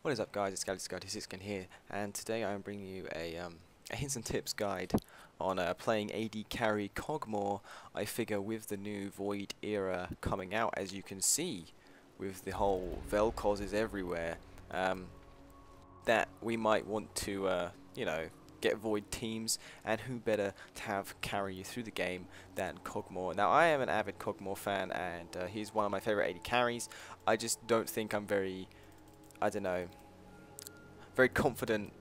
What is up, guys? It's Galaxy26 here, and today I am bringing you a hints and tips guide on playing AD carry Kog Maw. I figure with the new Void era coming out, as you can see, with the whole Vel'Koz everywhere, that we might want to, get Void teams, and who better to have carry you through the game than Kog Maw. Now, I am an avid Kog Maw fan, and he's one of my favorite AD carries. I just don't think I'm very confident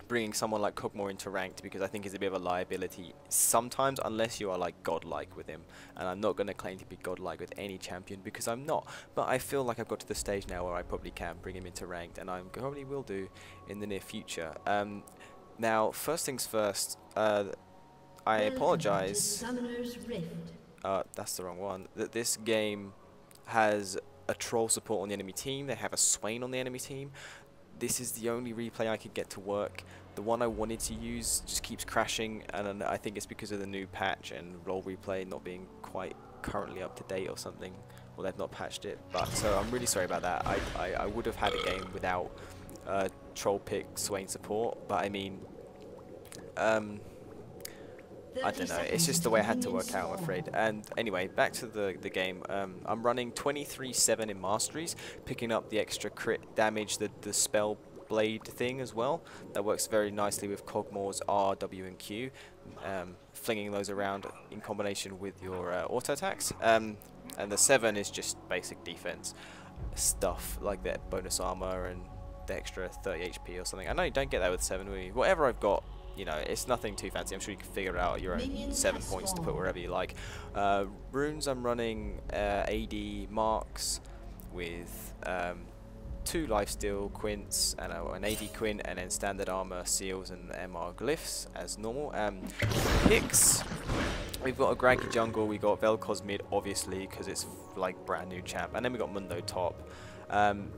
bringing someone like Kog Maw into ranked, because I think he's a bit of a liability sometimes, unless you are like godlike with him. And I'm not going to claim to be godlike with any champion, because I'm not. But I feel like I've got to the stage now where I probably can bring him into ranked, and I probably will do in the near future. Now, first things first, I apologize. That's the wrong one. That this game has a troll support on the enemy team. They have a Swain on the enemy team. This is the only replay I could get to work. The one I wanted to use just keeps crashing, and I think it's because of the new patch and role replay not being quite currently up to date or something. Well, they've not patched it, but so I'm really sorry about that. I would have had a game without troll pick Swain support, but I mean, I don't know, it's just the way I had to work out, I'm afraid. And anyway, back to the game. I'm running 23/7 in Masteries, picking up the extra crit damage, the spell blade thing as well. That works very nicely with Kog Maw's R, W and Q, flinging those around in combination with your auto attacks. And the 7 is just basic defense stuff, like that bonus armor and the extra 30 HP or something. I know you don't get that with 7, whatever I've got. You know, it's nothing too fancy. I'm sure you can figure out your own 7 points to put wherever you like. Runes, I'm running AD marks with 2 Lifesteal quints and an AD quint, and then standard armor seals and MR glyphs as normal. Picks, we've got a Graggy jungle. We got Vel'Koz mid, obviously, because it's like brand new champ, and then we got Mundo top.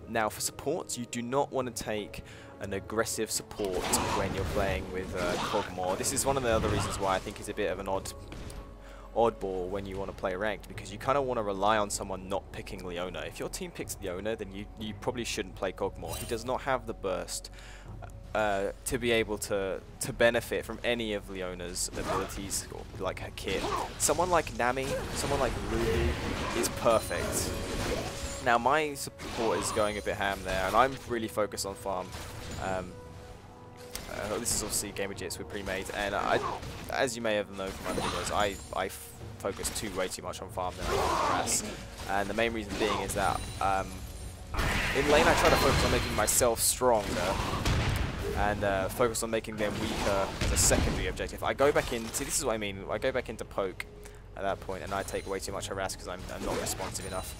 Now for supports, you do not want to take an aggressive support when you're playing with Kog Maw. This is one of the other reasons why I think he's a bit of an oddball when you want to play ranked, because you kind of want to rely on someone not picking Leona. If your team picks Leona, then you probably shouldn't play Kog Maw. He does not have the burst to be able to benefit from any of Leona's abilities, or like her kit. Someone like Nami, someone like Lulu is perfect. Now my support is going a bit ham there, and I'm really focused on farm. This is obviously Game of Jits with pre-made, and as you may have known from my videos, I focus way too much on farm than I do on harass. And the main reason being is that in lane I try to focus on making myself stronger, and focus on making them weaker as a secondary objective. I go back in, see, this is what I mean, I go back into poke at that point, and I take way too much harass because I'm not responsive enough.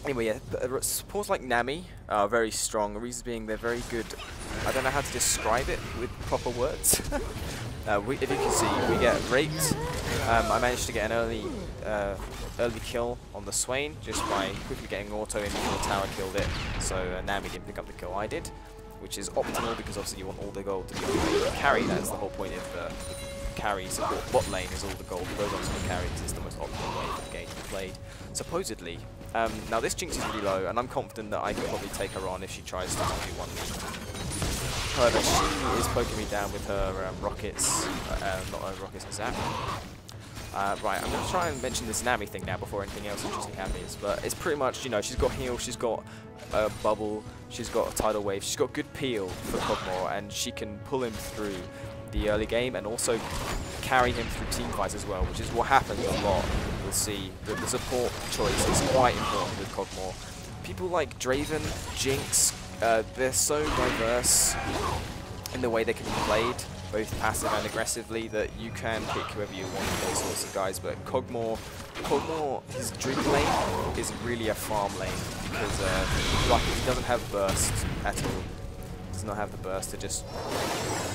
Anyway, yeah, supports like Nami are very strong. The reason being they're very good. I don't know how to describe it with proper words. If you can see, we get raped. I managed to get an early kill on the Swain just by quickly getting auto in before the tower killed it. So Nami didn't pick up the kill I did, which is optimal because obviously you want all the gold to be on the carry. That's the whole point of carry support. Bot lane is all the gold that goes onto the carry, because it's the most optimal way for the game to be played, supposedly. Now this Jinx is really low, and I'm confident that I can probably take her on if she tries to 1v1 me. However, she is poking me down with her rockets, not her rockets, her zap. Right, I'm going to try and mention this Nami thing now before anything else interesting happens, but it's pretty much, you know, she's got heal, she's got a bubble, she's got a tidal wave, she's got good peel for Kog Maw, and she can pull him through the early game and also carry him through team fights as well, which is what happens a lot. You'll see that the support choice is quite important with Kog Maw. People like Draven, Jinx, they're so diverse in the way they can be played, both passive and aggressively, that you can pick whoever you want for those sorts of guys. But Kog Maw, his drink lane is really a farm lane, because like, he doesn't have burst at all. Does not have the burst to just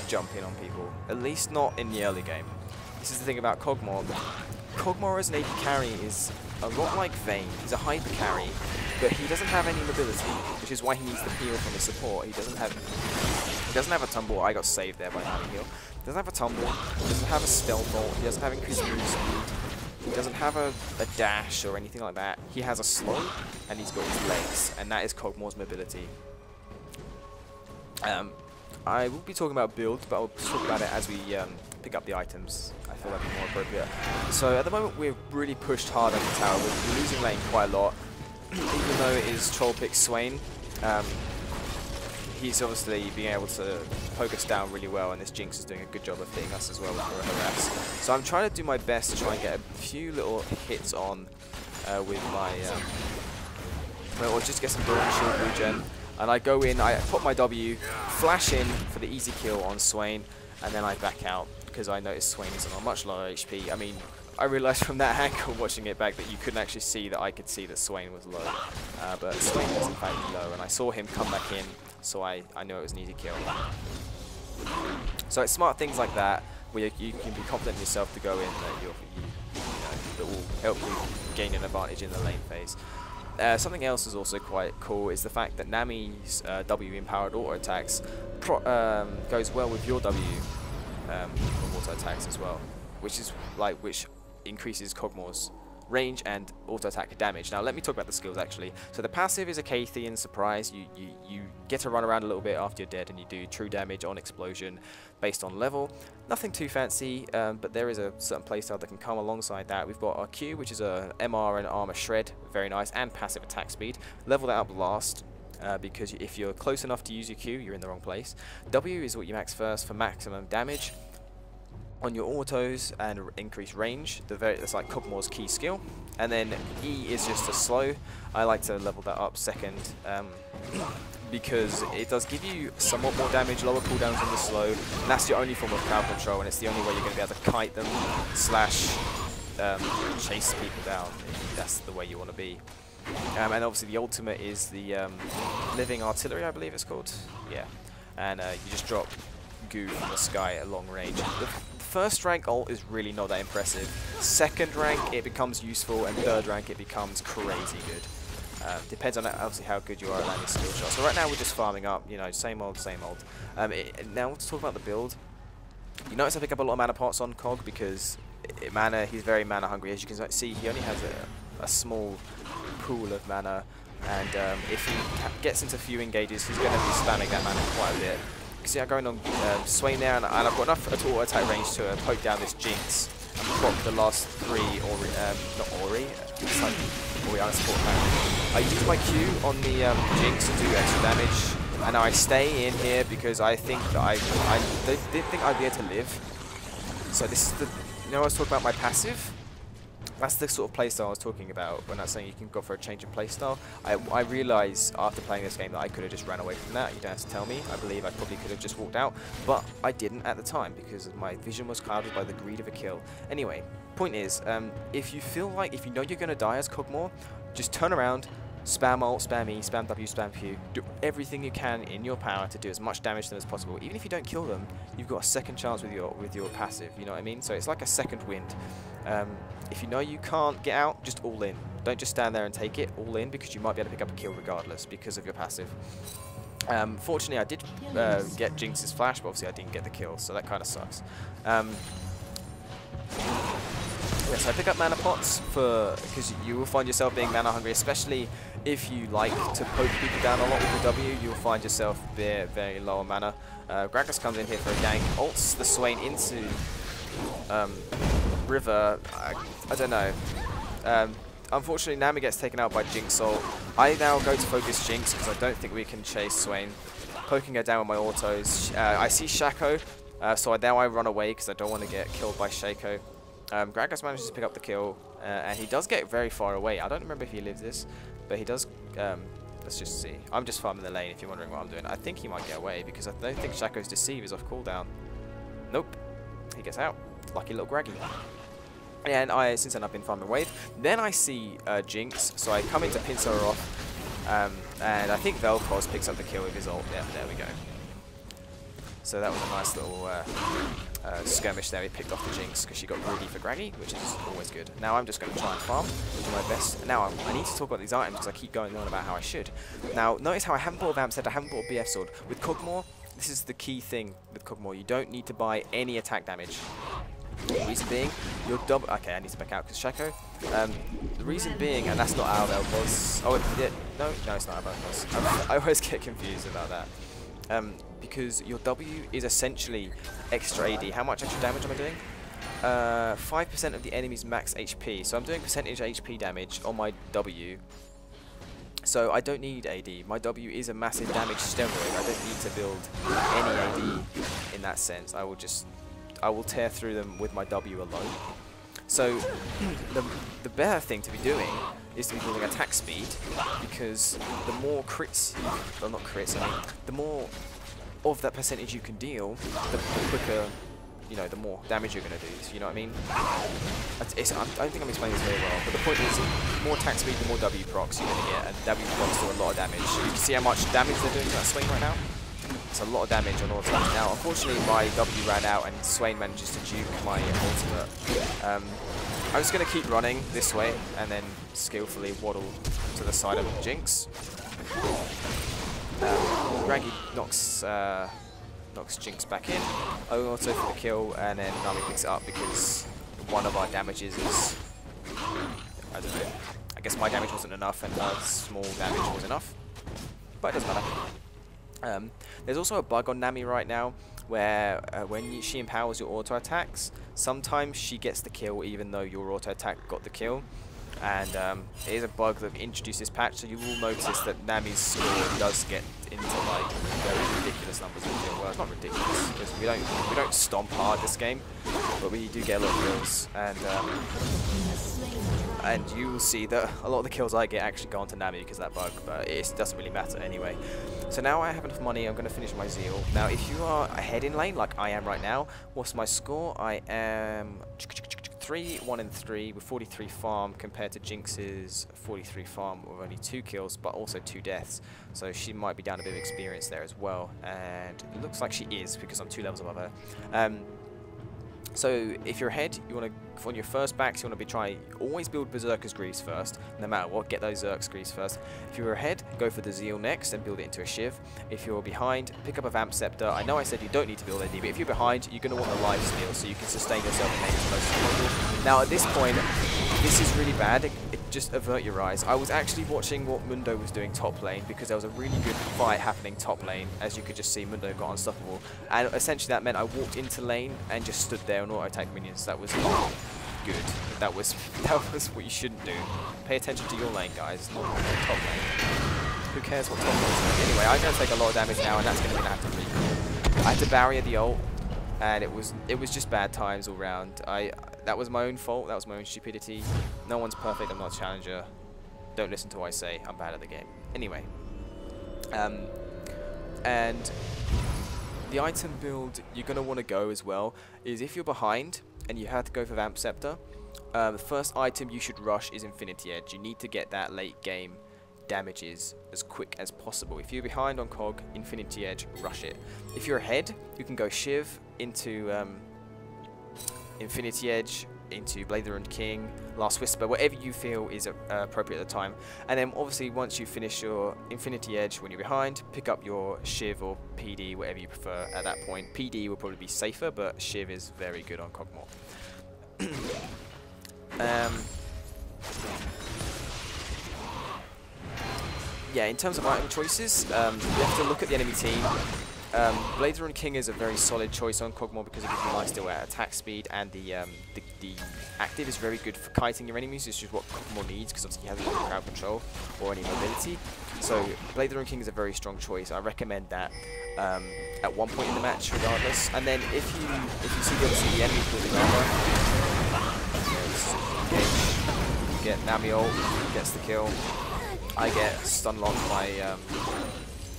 jump in on people, at least not in the early game. This is the thing about Kog Maw. Kog Maw as an AD carry is a lot like Vayne. He's a hyper carry, but he doesn't have any mobility, which is why he needs the peel from his support. He doesn't have a tumble. I got saved there by having heal. He doesn't have a tumble. He doesn't have a stealth bolt. He doesn't have increased move speed. He doesn't have a dash or anything like that. He has a slow, and he's got his legs, and that is Kog Maw's mobility. I will be talking about builds, but I'll talk about it as we pick up the items. I feel that'd be more appropriate. So at the moment, we're really pushed hard on the tower. We're losing lane quite a lot, even though it is troll pick Swain. He's obviously being able to poke us down really well, and this Jinx is doing a good job of hitting us as well with her harass. So I'm trying to do my best to try and get a few little hits on with my, or just get some Dawn Shield regen. And I go in, I put my W, flash in for the easy kill on Swain, and then I back out because I noticed Swain is on a much lower HP. I mean, I realized from that angle watching it back that you couldn't actually see that I could see that Swain was low. But Swain was in fact low, and I saw him come back in, so I knew it was an easy kill. So it's smart things like that, where you can be confident in yourself to go in that will help you gain an advantage in the lane phase. Something else is also quite cool is the fact that Nami's W-empowered auto attacks goes well with your W auto attacks as well, which increases Kog Maw's range and auto attack damage. Now let me talk about the skills actually. So the passive is a Cathian surprise. You get to run around a little bit after you're dead, and you do true damage on explosion based on level. Nothing too fancy, but there is a certain playstyle that can come alongside that. We've got our Q, which is a MR and armor shred, very nice, and passive attack speed. Level that up last, because if you're close enough to use your Q, you're in the wrong place. W is what you max first for maximum damage on your autos and increase range. That's like Kog Maw's key skill. And then E is just a slow. I like to level that up second, because it does give you somewhat more damage, lower cooldowns on the slow, and that's your only form of crowd control, and it's the only way you're going to be able to kite them / chase people down if that's the way you want to be. And obviously the ultimate is the living artillery, I believe it's called. Yeah, and you just drop goo from the sky at long range. The first rank ult is really not that impressive. Second rank it becomes useful, and third rank it becomes crazy good. Depends on obviously how good you are at landing skill shots. So right now we're just farming up, you know, same old, same old. Now let's talk about the build. You notice I pick up a lot of mana pots on Kog because he's very mana hungry. As you can see, he only has a small pool of mana, and if he gets into few engages, he's going to be spamming that mana quite a bit. You can see I'm going on Swain there, and I've got enough auto attack range to poke down this Jinx and proc the last three Ori unsupport mana. I use my Q on the Jinx to do extra damage, and now I stay in here because I think that I didn't think I'd be able to live. So this is the, you know, I was talking about my passive. That's the sort of playstyle I was talking about when I was saying you can go for a change in playstyle. I realised after playing this game that I could have just ran away from that. You don't have to tell me. I believe I probably could have just walked out, but I didn't at the time because my vision was clouded by the greed of a kill. Anyway, point is, if you know you're going to die as Kog Maw, just turn around, spam ult, spam E, spam W, spam Q, do everything you can in your power to do as much damage to them as possible. Even if you don't kill them, you've got a second chance with your passive, you know what I mean? So it's like a second wind. If you know you can't get out, just all in. Don't just stand there and take it, all in, because you might be able to pick up a kill regardless because of your passive. Fortunately, I did get Jinx's flash, but obviously I didn't get the kill, so that kind of sucks. Yeah, so I pick up mana pots because you will find yourself being mana hungry, especially if you like to poke people down a lot with the W. You will find yourself very low on mana. Gragas comes in here for a gank, ults the Swain into River. I don't know. Unfortunately, Nami gets taken out by Jinx ult. I now go to focus Jinx because I don't think we can chase Swain. Poking her down with my autos. I see Shaco, so now I run away because I don't want to get killed by Shaco. Gragas manages to pick up the kill, and he does get very far away. I don't remember if he lives this, but he does. Let's just see. I'm just farming the lane if you're wondering what I'm doing. I think he might get away because I don't think Shaco's Deceive is off cooldown. Nope. He gets out. Lucky little Graggy. And since then I've been farming wave. Then I see Jinx, so I come in to pincer her off, and I think Vel'Koz picks up the kill with his ult. Yeah, there we go. So that was a nice little skirmish there. He picked off the Jinx because she got greedy for Graggy, which is always good. Now I'm just going to try and farm, do my best. Now I need to talk about these items because I keep going on about how I should. Now notice how I haven't bought a Vamp Set, I haven't bought a BF Sword. With Kog Maw, this is the key thing with Kog Maw. You don't need to buy any attack damage. The reason being, your double. Okay, I need to back out because Shaco. The reason being, and that's not our Vel'Koz. Oh, no, it's not our Vel'Koz. I always get confused about that. Because your W is essentially extra AD. How much extra damage am I doing? 5% of the enemy's max HP. So I'm doing percentage HP damage on my W. So I don't need AD. My W is a massive damage steroid. I don't need to build any AD in that sense. I will tear through them with my W alone. So the better thing to be doing is to be building attack speed, because the more crits, well not crits, I mean, the more of that percentage you can deal, the quicker, you know, the more damage you're going to do. So you know what I mean? I don't think I'm explaining this very well, but the point is, the more attack speed, the more W procs you're going to get, and W procs do a lot of damage. You can see how much damage they're doing to that Swain right now? It's a lot of damage on ultimate. Now, unfortunately, my W ran out, and Swain manages to juke my ultimate. I'm just going to keep running this way, and then skillfully waddle to the side of Jinx. Raggy knocks Jinx back in, auto for the kill, and then Nami picks it up because one of our damages is, I don't know, I guess my damage wasn't enough and her small damage was enough, but it doesn't matter. There's also a bug on Nami right now where when she empowers your auto attacks, sometimes she gets the kill even though your auto attack got the kill. And it is a bug that introduced this patch, so you will notice that Nami's score does get into like very ridiculous numbers of kills. Well, it's not ridiculous because we don't stomp hard this game, but we do get a lot of kills, and you will see that a lot of the kills I get actually go onto Nami because of that bug, but it doesn't really matter anyway. So now I have enough money, I'm going to finish my Zeal. Now if you are ahead in lane like I am right now, what's my score? I am 1 and 3 with 43 farm compared to Jinx's 43 farm with only 2 kills but also 2 deaths, so she might be down a bit of experience there as well, and it looks like she is because I'm 2 levels above her. So if you're ahead, you want to, on your first backs, you want to always build Berserker's Greaves first, no matter what, get those Zerk's Greaves first. If you're ahead, go for the Zeal next and build it into a Shiv. If you're behind, pick up a Vamp Scepter. I know I said you don't need to build AD, but if you're behind, you're going to want the Lifesteal so you can sustain yourself and make it as close as possible. Now at this point, this is really bad. Just avert your eyes. I was actually watching what Mundo was doing top lane because there was a really good fight happening top lane. As you could just see, Mundo got unstoppable, and essentially that meant I walked into lane and just stood there and auto attack minions. That was not good. That was what you shouldn't do. Pay attention to your lane, guys, not top lane. Who cares what top lane is doing? Anyway, I'm going to take a lot of damage now, and that's going to mean I have to recall. I had to barrier the ult, and it was just bad times all round. That was my own fault. That was my own stupidity. No one's perfect. I'm not a challenger. Don't listen to what I say. I'm bad at the game. Anyway, and the item build you're gonna want to go as well is if you're behind and you have to go for Vamp Scepter. The first item you should rush is Infinity Edge. You need to get that late game damages as quick as possible. If you're behind on Kog, Infinity Edge, rush it. If you're ahead, you can go Shiv into Infinity Edge, into Blade of the Ruined King, Last Whisper, whatever you feel is appropriate at the time. And then obviously once you finish your Infinity Edge when you're behind, pick up your Shiv or PD, whatever you prefer at that point. PD will probably be safer, but Shiv is very good on Kog Maw. Yeah, in terms of item choices, you have to look at the enemy team. Blade of the Ruined King is a very solid choice on Kog Maw because it gives you Lifesteal at attack speed, and the active is very good for kiting your enemies, which is what Kog Maw needs because obviously you have no crowd control or any mobility. So Blade of the Ruined King is a very strong choice. I recommend that at one point in the match regardless. And then if you see the enemy building armor, you get Nami ult, gets the kill. I get stun locked by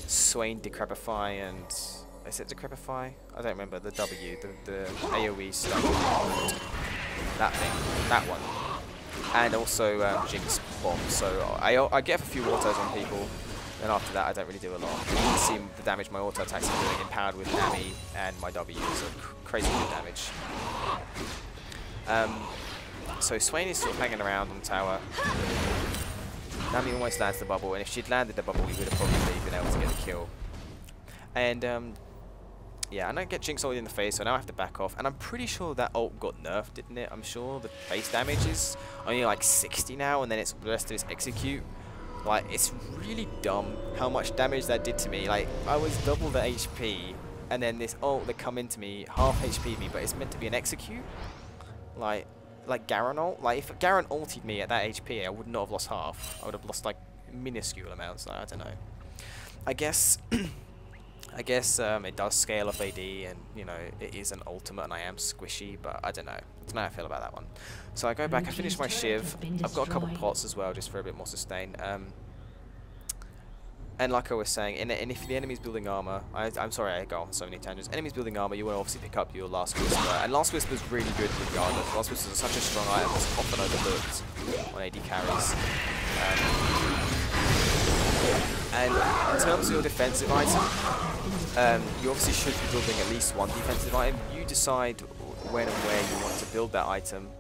Swain Decrepify and... Is it Decrepify? I don't remember. The W. The AoE stun. That thing. That one. And also Jinx Bomb. So I get a few autos on people. Then after that I don't really do a lot. You can see the damage my auto attacks are doing empowered with Nami and my W. So crazy good damage. So Swain is sort of hanging around on the tower. Nami almost lands the bubble, and if she'd landed the bubble, we would have probably been able to get the kill. And Yeah, and I get Jinx ulted in the face, so now I have to back off. And I'm pretty sure that ult got nerfed, didn't it? I'm sure the base damage is only like 60 now, and then it's the rest of it's execute. Like, it's really dumb how much damage that did to me. Like, I was double the HP, and then this ult that come into me, half HP me, but it's meant to be an execute. Like Garen ult. Like, if Garen ulted me at that HP, I would not have lost half. I would have lost like minuscule amounts. Like, I don't know. I guess it does scale off AD, and you know it is an ultimate, and I am squishy, but I don't know. That's how I feel about that one. So I go back. I finish my shiv. I've got a couple pots as well, just for a bit more sustain. And like I was saying, and if the enemy's building armor, I'm sorry I go on so many tangents. Enemy's building armor, you want to obviously pick up your Last Whisper, and Last Whisper is really good regardless. Last Whisper is such a strong item that's often overlooked on AD carries. And in terms of your defensive item, you obviously should be building at least one defensive item. You decide when and where you want to build that item.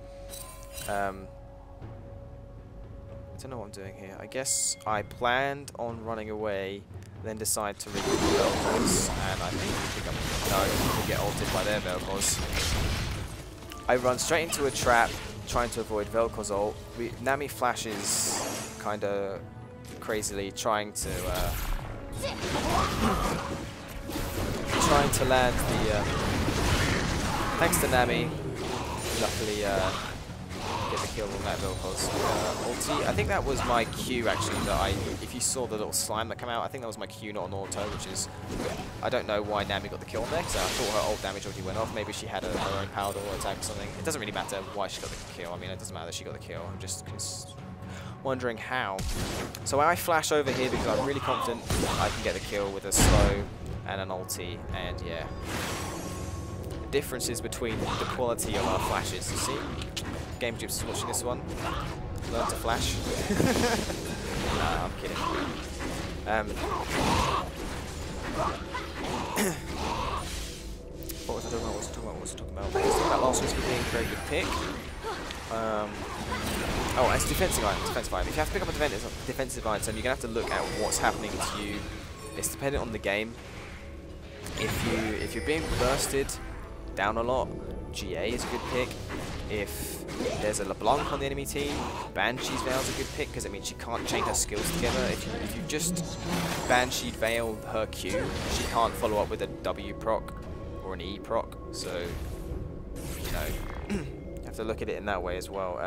I don't know what I'm doing here. I guess I planned on running away, then decide to remove the Vel'Koz, and I think people get ulted by their Vel'Koz. I run straight into a trap, trying to avoid Vel'Koz ult. Nami flashes kind of crazily, trying to land the. Thanks to Nami, luckily get the kill on that Vel'Koz ulti. I think that was my Q actually. If you saw the little slime that came out, I think that was my Q, not an auto, which is. I don't know why Nami got the kill on there, because I thought her ult damage already went off. Maybe she had her own powered auto attack or something. It doesn't really matter why she got the kill. I mean, it doesn't matter that she got the kill. I'm just wondering how. So I flash over here because I'm really confident I can get the kill with a slow and an ulti, and yeah. The differences between the quality of our flashes, you see? Game Gyps is watching this one. Learn to flash. Nah, I'm kidding. What was I talking about? I was talking about Last Whisper being a very good pick. Oh, it's defensive item. If you have to pick up a defensive item, you're going to have to look at what's happening to you. It's dependent on the game. If you're being bursted down a lot, GA is a good pick. If there's a LeBlanc on the enemy team, Banshee's Veil is a good pick because it means she can't chain her skills together. If you just Banshee Veil her Q, she can't follow up with a W proc or an E proc. So, you know, you have to look at it in that way as well.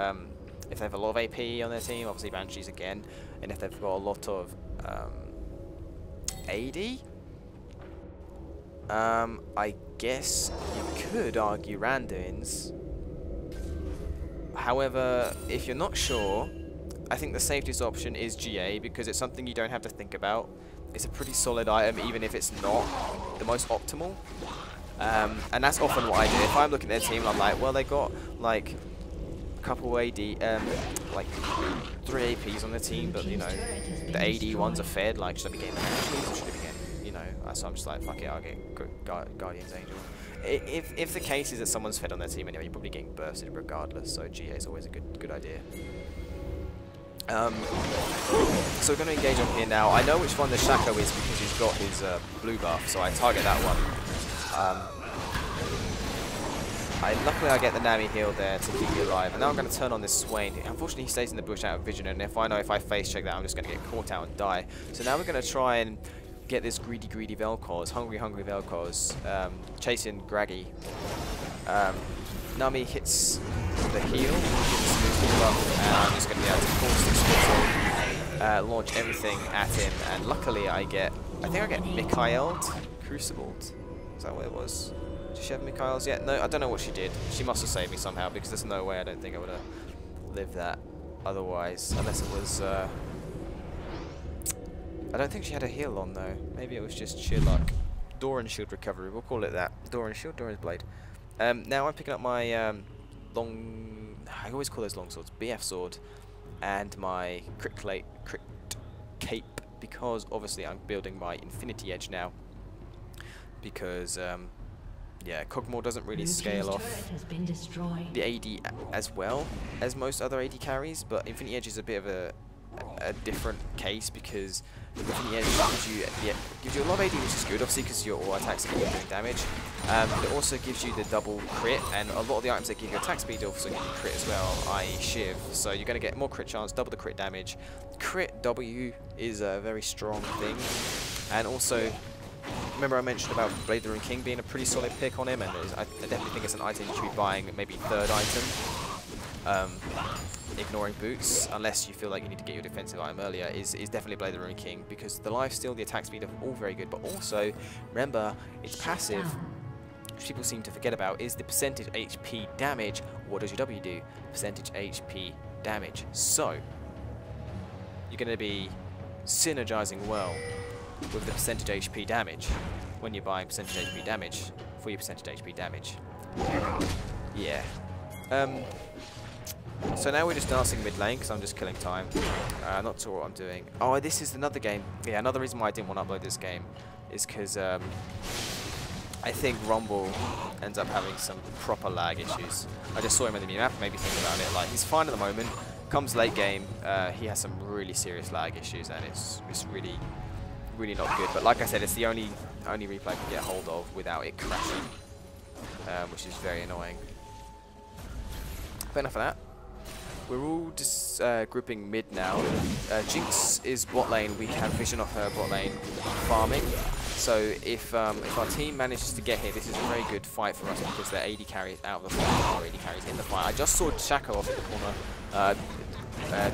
If they have a lot of AP on their team, obviously Banshees again. And if they've got a lot of AD, I guess you could argue Randuin's. However, if you're not sure, I think the safest option is GA because it's something you don't have to think about. It's a pretty solid item even if it's not the most optimal. And that's often what I do. If I'm looking at their team and I'm like, well, they got like a couple AD, like 3 APs on the team, but you know, the AD ones are fed, like should I be getting them or should I be getting, you know, so I'm just like, fuck it, I'll get Guardian's Angel. If the case is that someone's fed on their team anyway, you're probably getting bursted regardless, so GA is always a good idea. So we're going to engage on here now. I know which one the Shaco is because he's got his blue buff, so I target that one. Luckily I get the Nami heal there to keep me alive, and now I'm going to turn on this Swain. Unfortunately he stays in the bush out of vision, and if I face check that, I'm just going to get caught out and die. So now we're going to try and get this greedy Vel'Koz, hungry Vel'Koz, chasing Graggy. Nami hits the heal, and I'm just going to be able to force launch everything at him, and luckily I think I get Mikael'd, Crucibled. Is that what it was? Did she have Mikael's yet? No, I don't know what she did. She must have saved me somehow because there's no way I don't think I would have lived that otherwise, unless it was. I don't think she had a heal on though. Maybe it was just sheer luck. Doran shield recovery. We'll call it that. Doran shield, Doran's blade. Now I'm picking up my long. I always call those long swords. BF sword, and my crit cape because obviously I'm building my Infinity Edge now. Because yeah, Kog Maw doesn't really scale off the AD as well as most other AD carries, but Infinity Edge is a bit of a a different case, because within the edge gives you a lot of AD, which is good, obviously, because your all attacks are doing damage. But it also gives you the double crit, and a lot of the items that give you attack speed also give you crit as well, i.e. Shiv. So you're going to get more crit chance, double the crit damage. Crit W is a very strong thing, and also, remember I mentioned about Blade of the Rune King being a pretty solid pick on him, and I definitely think it's an item you should be buying, maybe third item. Ignoring boots, unless you feel like you need to get your defensive item earlier, is definitely Blade of the Rune King, because the lifesteal, the attack speed are all very good, but also, remember, its passive, which people seem to forget about, is the percentage HP damage. What does your W do? Percentage HP damage. So, you're going to be synergizing well with the percentage HP damage when you're buying percentage HP damage for your percentage HP damage. Yeah. So now we're just dancing mid lane because I'm just killing time. Not sure what I'm doing. Oh, this is another game. Yeah, another reason why I didn't want to upload this game is because I think Rumble ends up having some proper lag issues. I just saw him in the map, made me think about it. Like, he's fine at the moment. Comes late game, he has some really serious lag issues, and it's really not good. But like I said, it's the only replay I can get hold of without it crashing, which is very annoying. But enough of that. We're all just grouping mid now. Jinx is bot lane. We have vision of her bot lane farming. So if our team manages to get here, this is a very good fight for us because their AD carry is out of the fight, or AD carry is in the fight. I just saw Shaco off at the corner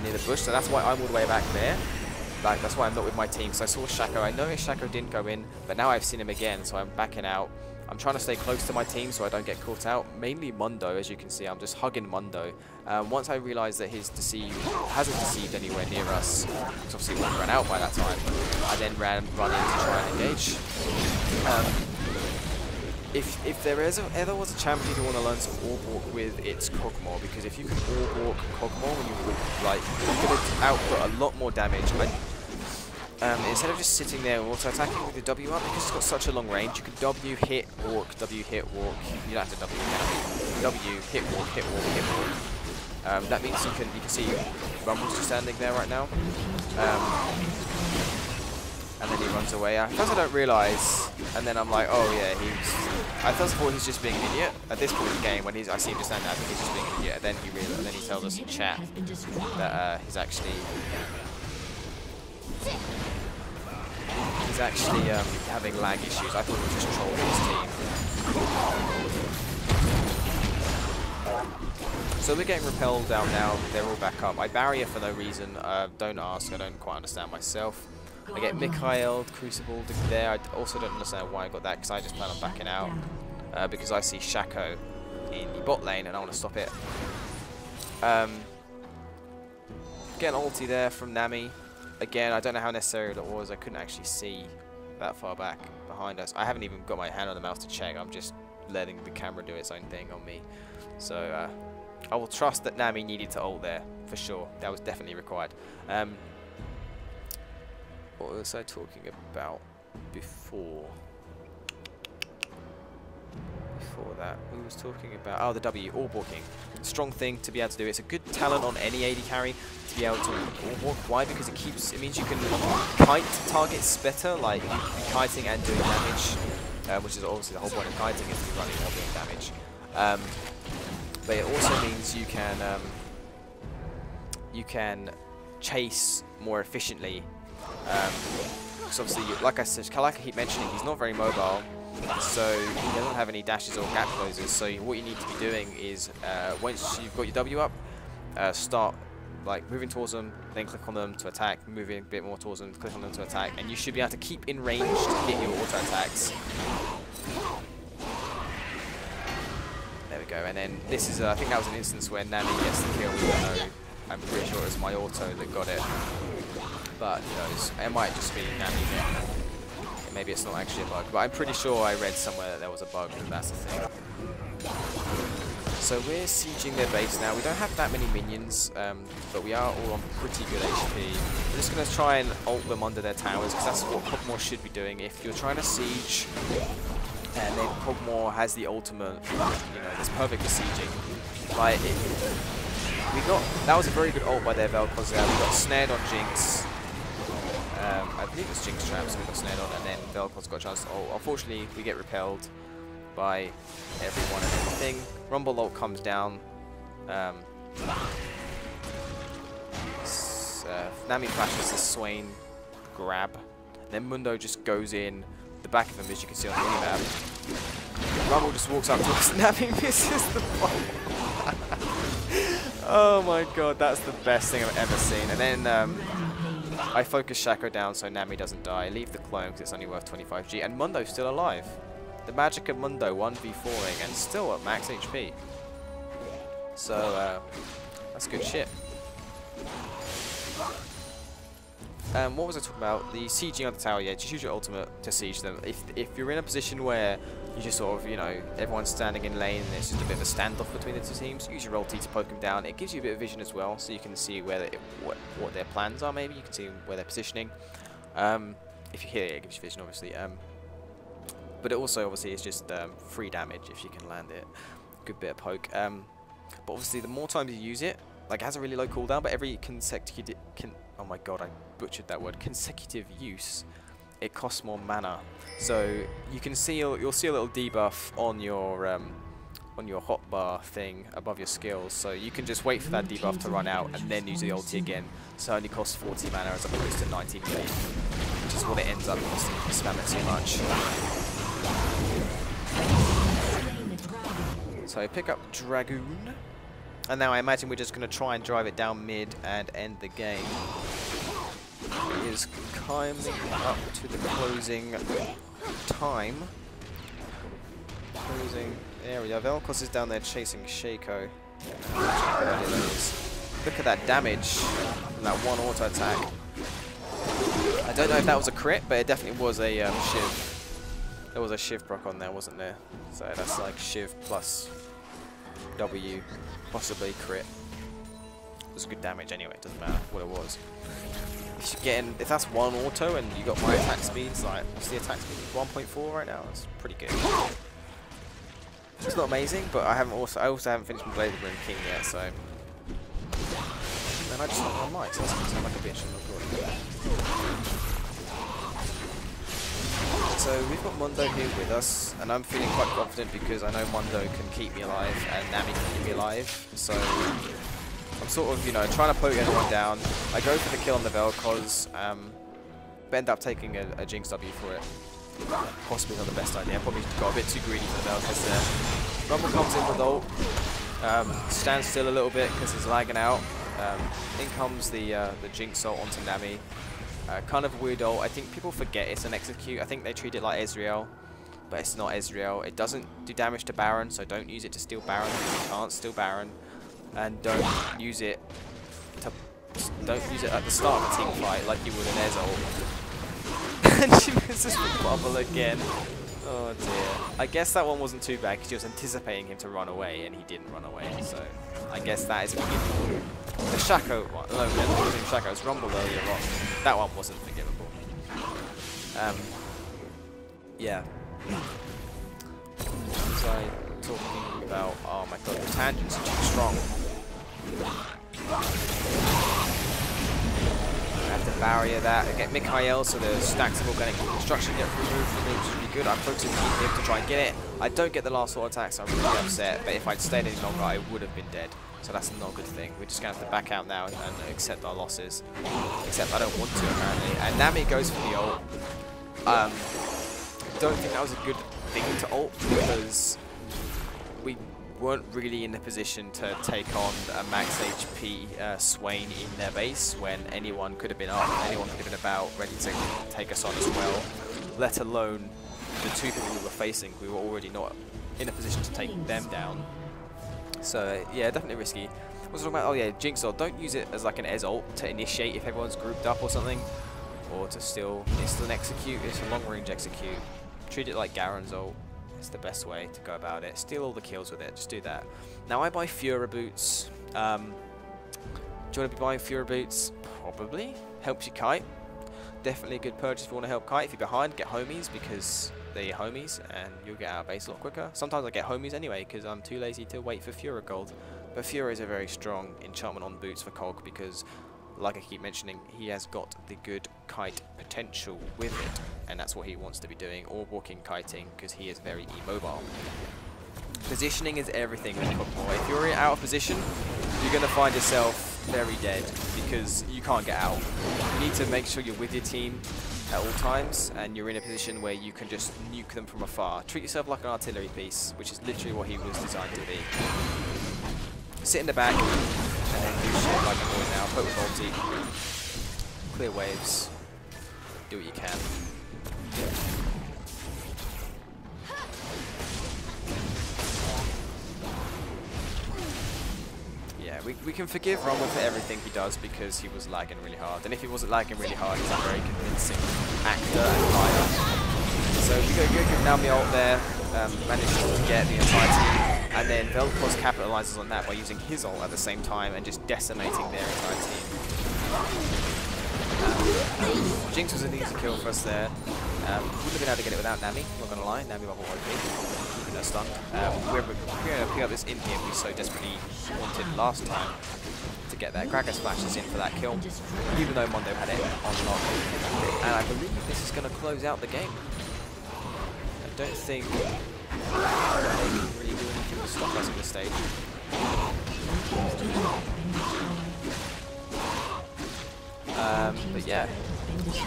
near the bush, so that's why I'm all the way back there. Like, that's why I'm not with my team. So I saw Shaco. I noticed Shaco didn't go in, but now I've seen him again, so I'm backing out. I'm trying to stay close to my team so I don't get caught out. Mainly Mundo, as you can see. I'm just hugging Mundo. Once I realised that his hasn't deceived anywhere near us, because obviously we ran out by that time, I then run in to try and engage. If there ever was a champion you want to learn some orb walk with, it's Kog Maw, because if you can orb walk Kog Maw, you're going to output a lot more damage. Instead of just sitting there and auto-attacking with the W up, because it's got such a long range, you can W, hit, walk, W, hit, walk. You don't have to W again. W, hit, walk, hit, walk, hit, walk. That means you can see Rumble's just standing there right now. And then he runs away. At first I don't realise, and then I'm like, oh yeah, I first thought he's just being an idiot. At this point in the game, when I see him just stand there, I think he's just being an idiot. And then he tells us in chat that he's actually having lag issues. I thought he was just trolling his team. So we're getting repelled down now. They're all back up. I barrier for no reason. Don't ask. I don't quite understand myself. I get Mikhail, Crucible there. I also don't understand why I got that, because I just plan on backing out. Because I see Shaco in the bot lane and I want to stop it. Get an ulti there from Nami. Again, I don't know how necessary that was. I couldn't actually see that far back behind us. I haven't even got my hand on the mouse to check. I'm just letting the camera do its own thing on me. So I will trust that Nami needed to ult there, for sure. That was definitely required. What was I talking about before? Before that, we was talking about, oh, the W, orb walking. Strong thing to be able to do. It's a good talent on any AD carry to be able to orb walk. Why? Because it means you can kite targets better, like kiting and doing damage, which is obviously the whole point of kiting, is to be running while doing damage. But it also means you can chase more efficiently. Because obviously, like I keep mentioning, he's not very mobile, so he doesn't have any dashes or gap closers. So what you need to be doing is, once you've got your W up, start like moving towards them, then click on them to attack, moving a bit more towards them, click on them to attack, and you should be able to keep in range to get your auto attacks. There we go. And then this is, I think that was an instance where Nami gets the kill. I'm pretty sure it was my auto that got it. But who knows? It might just be Nami there. Maybe it's not actually a bug. But I'm pretty sure I read somewhere that there was a bug, and that's the thing. So we're sieging their base now. We don't have that many minions, but we are all on pretty good HP. We're just going to try and ult them under their towers, because that's what Kog Maw should be doing. If you're trying to siege, and then Kog Maw has the ultimate, you know, it's perfect for sieging. Like, that was a very good ult by their Vel'Koz there. We got snared on Jinx. I believe it was Jinx Trap, so we got snared on, and then Vel'Koz got a chance to ult. Unfortunately, we get repelled by everyone and everything. Rumble ult comes down. Nami flashes the Swain grab. Then Mundo just goes in the back of him, as you can see on the minimap. Rumble just walks up to us. Nami misses the bomb. Oh my god, that's the best thing I've ever seen. And then I focus Shaco down so Nami doesn't die. Leave the clone because it's only worth 25G. And Mundo's still alive. The magic of Mundo 1v4ing and still at max HP. So, that's good shit. What was I talking about? The sieging of the tower, yeah, just use your ultimate to siege them. If you're in a position where you just sort of, you know, everyone's standing in lane and it's just a bit of a standoff between the two teams, use your ulti to poke them down. It gives you a bit of vision as well, so you can see where what their plans are maybe. You can see where they're positioning. If you hear it, it gives you vision, obviously. But it also, obviously, is just free damage if you can land it. Good bit of poke. But obviously, the more times you use it, like, it has a really low cooldown, but every consecutive... oh my god, I butchered that word. Consecutive use, it costs more mana. So you can see you'll see a little debuff on your hotbar thing above your skills. So you can just wait for that debuff to run out and then use the ulti again. So it only costs 40 mana as opposed to 19 million, which is what it ends up costing if you spam it too much. So pick up Dragoon. And now I imagine we're just going to try and drive it down mid and end the game. It is climbing up to the closing time. Closing area. Vel'Koz is down there chasing Shaco. Look at that damage from that one auto attack. I don't know if that was a crit, but it definitely was a Shiv. There was a Shiv proc on there, wasn't there? So that's like Shiv plus W. Possibly crit. It was good damage anyway, it doesn't matter what it was. If that's one auto and you got my attack speeds, like, what's the attack speed? 1.4 right now? That's pretty good. It's not amazing, but I also haven't finished my Blade of the Ring King yet, so. And I just knocked my mic, so that's gonna sound like a bitch in recording. So we've got Mundo here with us, and I'm feeling quite confident because I know Mundo can keep me alive and Nami can keep me alive. So I'm sort of, you know, trying to poke everyone down. I go for the kill on the Vel'Koz, but end up taking a Jinx W for it. Possibly not the best idea. Probably got a bit too greedy for the Vel'Koz there. Rumble comes in with ult, stands still a little bit because he's lagging out. In comes the Jinx ult onto Nami. Kind of a weird ult. I think people forget it's an execute. I think they treat it like Ezreal, but it's not Ezreal. It doesn't do damage to Baron, so don't use it to steal Baron because you can't steal Baron, and don't use it at the start of a team fight like you would an Ez ult. And she misses the bubble again. Oh dear. I guess that one wasn't too bad because she was anticipating him to run away and he didn't run away. So I guess that is forgivable. The Shaco one, no, wasn't Shaco's Rumble earlier on. That one wasn't forgivable. Yeah. What was I talking about? Oh my god, the tangents are too strong. I have to barrier that. I get Mikhail, so the stacks of organic construction get removed from me, which is really good. I'm focusing on him to try and get it. I don't get the last auto attack, so I'm really upset. But if I'd stayed any longer, I would have been dead. So that's not a good thing. We're just going to have to back out now and accept our losses. Except I don't want to, apparently. And Nami goes for the ult. Don't think that was a good thing to ult because we weren't really in a position to take on a max HP Swain in their base when anyone could have been up, anyone could have been about, ready to take us on as well. Let alone the two people we were facing. We were already not in a position to take them down. So yeah, definitely risky. What was I talking about? Oh yeah, Jinx ult. Don't use it as like an Ez ult to initiate if everyone's grouped up or something, or to steal. It's still an execute. It's a long range execute. Treat it like Garen's ult. It's the best way to go about it. Steal all the kills with it. Just do that. Now I buy Fura boots. Do you want to be buying Fura boots? Probably. Helps you kite. Definitely a good purchase if you want to help kite. If you're behind, get homies because they're your homies and you'll get out of base a lot quicker. Sometimes I get homies anyway because I'm too lazy to wait for Fura gold. But Fury is a very strong enchantment on boots for Kog because, like I keep mentioning, he has got the good kite potential with it, and that's what he wants to be doing, or walking kiting, because he is very immobile. Positioning is everything with Kog Maw. If you're out of position, you're going to find yourself very dead because you can't get out. You need to make sure you're with your team at all times, and you're in a position where you can just nuke them from afar. Treat yourself like an artillery piece, which is literally what he was designed to be. Sit in the back, and then do shit like I'm doing now. Poke with ulti, clear waves, do what you can. Yeah, we can forgive Rommel for everything he does because he was lagging really hard. And if he wasn't lagging really hard, he's a very convincing actor and fighter. So we go good Naomi ult there, managed to get the entire team, and then Vel'Koz capitalizes on that by using his ult at the same time and just decimating their entire team. Jinx was an easy kill for us there. Wouldn't have been able to get it without Nami, not gonna lie. Nami level 1 keeping her stunned. We're going to pick up this in here we so desperately wanted last time to get that. Kraken splashes in for that kill, even though Mondo had it on lock. And I believe this is going to close out the game. I don't think they can really do anything to stop us at this stage. But yeah.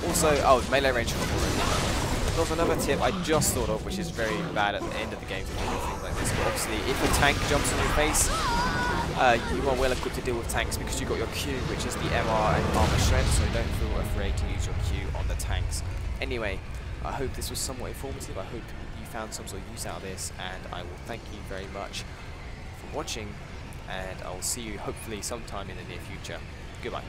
Also, oh, melee range from There's another tip I just thought of, which is very bad at the end of the game to do things like this. But obviously, if a tank jumps on your face, you are well equipped to deal with tanks because you've got your Q, which is the MR and Armour strength, so don't feel afraid to use your Q on the tanks. Anyway, I hope this was somewhat informative. I hope you found some sort of use out of this, and I will thank you very much for watching, and I will see you hopefully sometime in the near future. Goodbye.